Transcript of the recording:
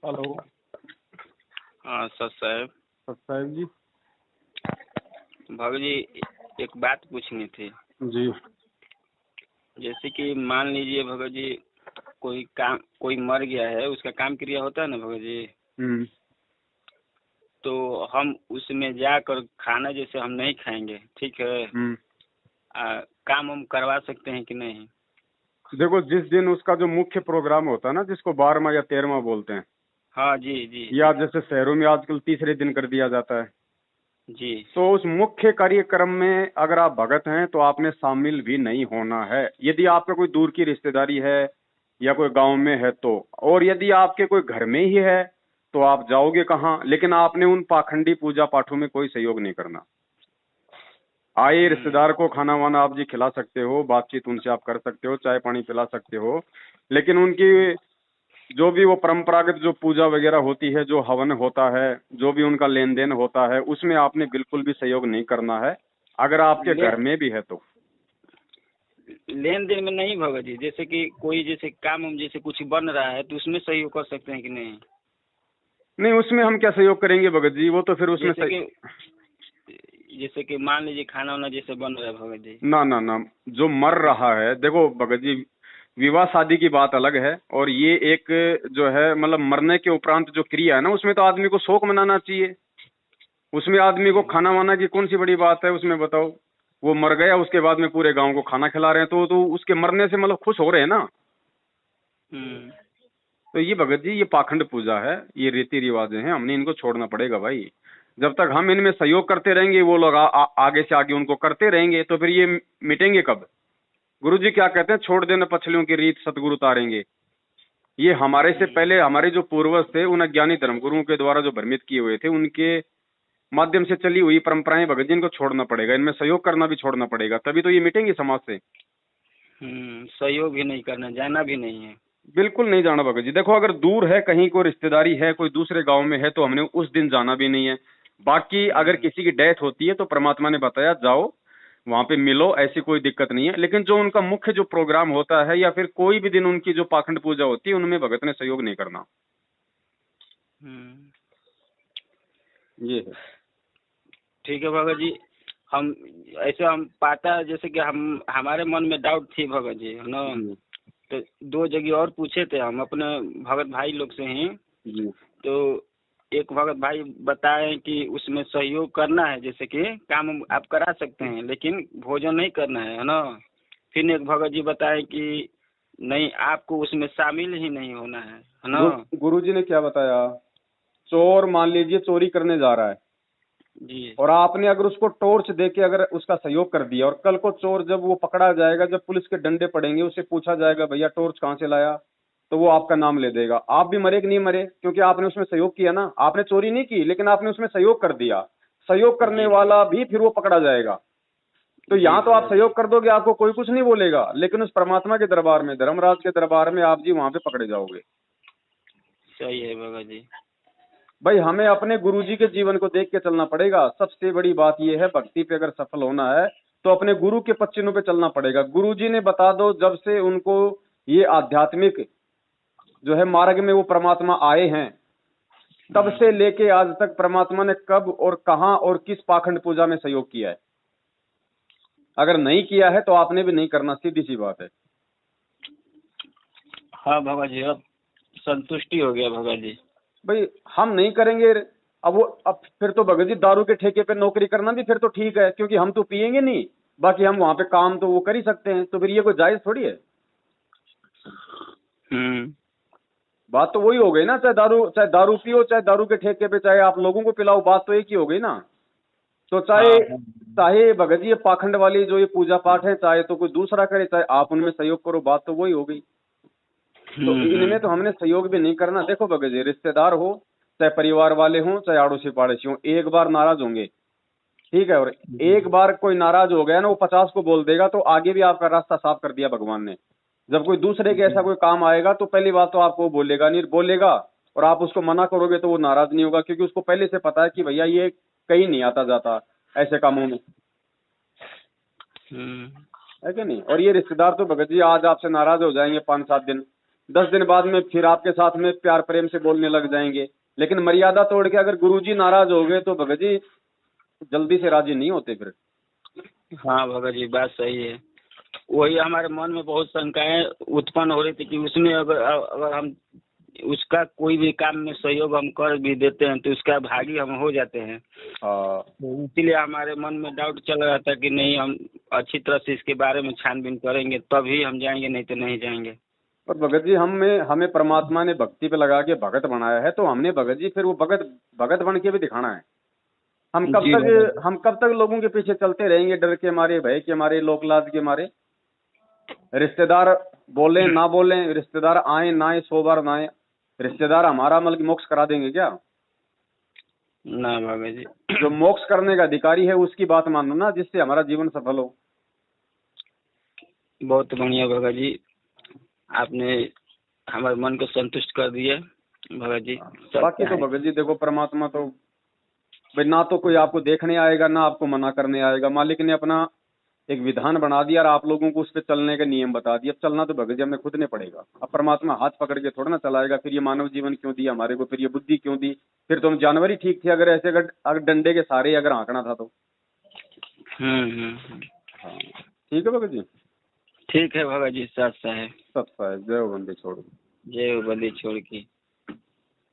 Hello. हाँ sir साहब। Sir साहब जी। भगत जी एक बात पूछनी थी। जी। जैसे कि मान लीजिए भगत जी कोई मर गया है, उसका काम क्रिया होता है ना भगत जी। तो हम उसमें जाकर खाना जैसे हम नहीं खाएंगे, ठीक है। काम हम करवा सकते हैं कि नहीं? देखो, जिस दिन उसका जो मुख्य प्रोग्राम होता है ना, जिसको 12वां या 13वां बोलते हैं, हाँ जी जी या जैसे शहरों में आजकल तीसरे दिन कर दिया जाता है, जी। तो उस मुख्य कार्यक्रम में अगर आप भगत हैं तो आपने शामिल भी नहीं होना है। यदि आपका कोई दूर की रिश्तेदारी है या कोई गांव में है तो, और यदि आपके कोई घर में ही है तो आप जाओगे कहाँ। लेकिन आपने उन पाखंडी पूजा पाठों में कोई सहयोग नहीं करना। आए रिश्तेदार को खाना वाना आप जी खिला सकते हो, बातचीत उनसे आप कर सकते हो, चाय पानी पिला सकते हो, लेकिन उनकी जो भी वो परंपरागत जो पूजा वगैरह होती है, जो हवन होता है, जो भी उनका लेन देन होता है, उसमें आपने बिल्कुल भी सहयोग नहीं करना है, अगर आपके घर में भी है तो। लेन देन में नहीं भगत जी, जैसे कि कोई जैसे काम हम जैसे कुछ बन रहा है तो उसमें सहयोग कर सकते हैं कि नहीं? नहीं, उसमें हम क्या सहयोग करेंगे भगत जी, वो तो फिर उसमें जैसे कि मान लीजिए खाना वाना जैसे बन रहा है भगत जी। ना ना ना, जो मर रहा है, देखो भगत जी, विवाह शादी की बात अलग है, और ये एक जो है मतलब मरने के उपरांत जो क्रिया है ना, उसमें तो आदमी को शोक मनाना चाहिए। उसमें आदमी को खाना वाना की कौन सी बड़ी बात है उसमें, बताओ। वो मर गया, उसके बाद में पूरे गांव को खाना खिला रहे हैं, तो उसके मरने से मतलब खुश हो रहे हैं ना। तो ये भगत जी, ये पाखंड पूजा है, ये रीति रिवाज हैं, हमने इनको छोड़ना पड़ेगा भाई। जब तक हम इनमें सहयोग करते रहेंगे, वो लोग आगे से आगे उनको करते रहेंगे, तो फिर ये मिटेंगे कब? गुरुजी क्या कहते हैं, छोड़ देना पछलियों की रीत सतगुरु तारेंगे। ये हमारे से पहले हमारे जो पूर्वज थे, उन अज्ञानी धर्मगुरुओं के द्वारा जो भ्रमित किए हुए थे, उनके माध्यम से चली हुई परंपराएं भगत जी, इनको छोड़ना पड़ेगा, इनमें सहयोग करना भी छोड़ना पड़ेगा, तभी तो ये मिटेंगे समाज से। सहयोग भी नहीं करना, जाना भी नहीं है। बिल्कुल नहीं जाना भगत जी। देखो, अगर दूर है, कहीं कोई रिश्तेदारी है, कोई दूसरे गांव में है, तो हमने उस दिन जाना भी नहीं है। बाकी अगर किसी की डेथ होती है तो परमात्मा ने बताया जाओ वहां पे मिलो, ऐसी कोई दिक्कत नहीं है। लेकिन जो उनका मुख्य जो प्रोग्राम होता है या फिर कोई भी दिन उनकी जो पाखंड पूजा होती है, उनमें भगत ने सहयोग नहीं करना। ये है। ठीक है भगत जी। हम ऐसे हम पाता है जैसे कि हमारे मन में डाउट थी भगत जी, है ना। तो 2 जगह और पूछे थे हम अपने भगत भाई लोग से ही। तो एक भगत भाई बताए कि उसमें सहयोग करना है, जैसे कि काम आप करा सकते हैं लेकिन भोजन नहीं करना है ना। फिर एक भगत जी बताए कि नहीं, आपको उसमें शामिल ही नहीं होना है ना। गुरुजी ने क्या बताया? चोर मान लीजिए चोरी करने जा रहा है जी, और आपने अगर उसको टॉर्च देके अगर उसका सहयोग कर दिया, और कल को चोर जब वो पकड़ा जाएगा, जब पुलिस के डंडे पड़ेंगे, उससे पूछा जाएगा भैया टॉर्च कहाँ से लाया, तो वो आपका नाम ले देगा। आप भी मरे कि नहीं मरे? क्योंकि आपने उसमें सहयोग किया ना। आपने चोरी नहीं की, लेकिन आपने उसमें सहयोग कर दिया। सहयोग करने वाला भी फिर वो पकड़ा जाएगा। तो यहाँ तो आप सहयोग कर दोगे, आपको कोई कुछ नहीं बोलेगा, लेकिन उस परमात्मा के दरबार में, धर्मराज के दरबार में आप जी वहां पे पकड़े जाओगे। सही है बाबा जी। भाई, हमें अपने गुरुजी के जीवन को देख के चलना पड़ेगा। सबसे बड़ी बात यह है, भक्ति पे अगर सफल होना है तो अपने गुरु के पद चिन्हों पे चलना पड़ेगा। गुरुजी ने बता दो, जब से उनको ये आध्यात्मिक जो है मार्ग में वो परमात्मा आए हैं, तब से लेके आज तक परमात्मा ने कब और कहां और किस पाखंड पूजा में सहयोग किया है? अगर नहीं किया है तो आपने भी नहीं करना, सीधी सी बात है। हाँ भगत जी, अब संतुष्टि हो गया भगत जी। भाई, हम नहीं करेंगे। अब फिर तो भगत जी दारू के ठेके पे नौकरी करना भी फिर तो ठीक है, क्योंकि हम तो पिएंगे नहीं, बाकी हम वहां पे काम तो वो कर ही सकते हैं, तो फिर ये कोई जायज थोड़ी है। बात तो वही हो गई ना, चाहे दारू पियो, चाहे दारू के ठेके पे, चाहे आप लोगों को पिलाओ, बात तो एक ही हो गई ना। तो चाहे चाहे भगत जी ये पाखंड वाली जो ये पूजा पाठ है, चाहे तो कोई दूसरा करे, चाहे आप उनमें सहयोग करो, बात तो वही हो गई। तो इनमें तो हमने सहयोग भी नहीं करना। देखो भगत जी, रिश्तेदार हो, चाहे परिवार वाले हों, चाहे आड़ोसी पड़ोसी हों, एक बार नाराज होंगे, ठीक है, और एक बार कोई नाराज हो गया ना, वो 50 को बोल देगा, तो आगे भी आपका रास्ता साफ कर दिया भगवान ने। जब कोई दूसरे के ऐसा कोई काम आएगा तो पहली बात तो आपको बोलेगा नहीं, बोलेगा, और आप उसको मना करोगे तो वो नाराज नहीं होगा, क्योंकि उसको पहले से पता है कि भैया ये कहीं नहीं आता जाता ऐसे कामों में, है कि नहीं। और ये रिश्तेदार तो भगत जी आज आपसे नाराज हो जाएंगे 5-7 दिन, 10 दिन बाद में फिर आपके साथ में प्यार प्रेम से बोलने लग जाएंगे। लेकिन मर्यादा तोड़ के अगर गुरुजी नाराज हो गए तो भगत जी जल्दी से राजी नहीं होते फिर। हाँ भगत जी, बात सही है। वही हमारे मन में बहुत शंकाएं उत्पन्न हो रही थी कि उसमें अगर हम उसका कोई भी काम में सहयोग हम कर भी देते हैं तो उसका भागी हम हो जाते हैं। तो इसीलिए हमारे मन में डाउट चल रहा था कि नहीं, हम अच्छी तरह से इसके बारे में छानबीन करेंगे तभी हम जाएंगे, नहीं तो नहीं जाएंगे। और भगत जी हमें परमात्मा ने भक्ति पे लगा के भगत बनाया है, तो हमने भगत जी फिर वो भगत बन के भी दिखाना है। हम कब तक लोगों के पीछे चलते रहेंगे, डर के मारे, भय के मारे, लोक लाज के मारे। रिश्तेदार बोले ना बोले, रिश्तेदार आए ना आए, 100 बार ना आए, रिश्तेदार हमारा मोक्ष करा देंगे क्या? ना भगत जी, जो मोक्ष करने का अधिकारी है उसकी बात मानो ना, जिससे हमारा जीवन सफल हो। बहुत बढ़िया भगत जी, आपने हमारे मन को संतुष्ट कर दिया भगत जी। बाकी तो भगत जी देखो, परमात्मा तो भाई ना तो कोई आपको देखने आएगा ना आपको मना करने आएगा। मालिक ने अपना एक विधान बना दिया और आप लोगों को उस पर चलने का नियम बता दिया। अब चलना तो भगत जी हमें खुद ने पड़ेगा। अब परमात्मा हाथ पकड़ के थोड़ा ना चलाएगा। फिर ये मानव जीवन क्यों दी हमारे को, फिर ये बुद्धि क्यों दी? फिर तो हम जानवर ही ठीक थे अगर ऐसे अगर डंडे के सारे अगर हाँकना था तो। हाँ ठीक है भगत जी। ठीक है भगत जी, सत साहेब। सत साहेब, जय हो बंदी छोड़। जय हो बंदी छोड़ की।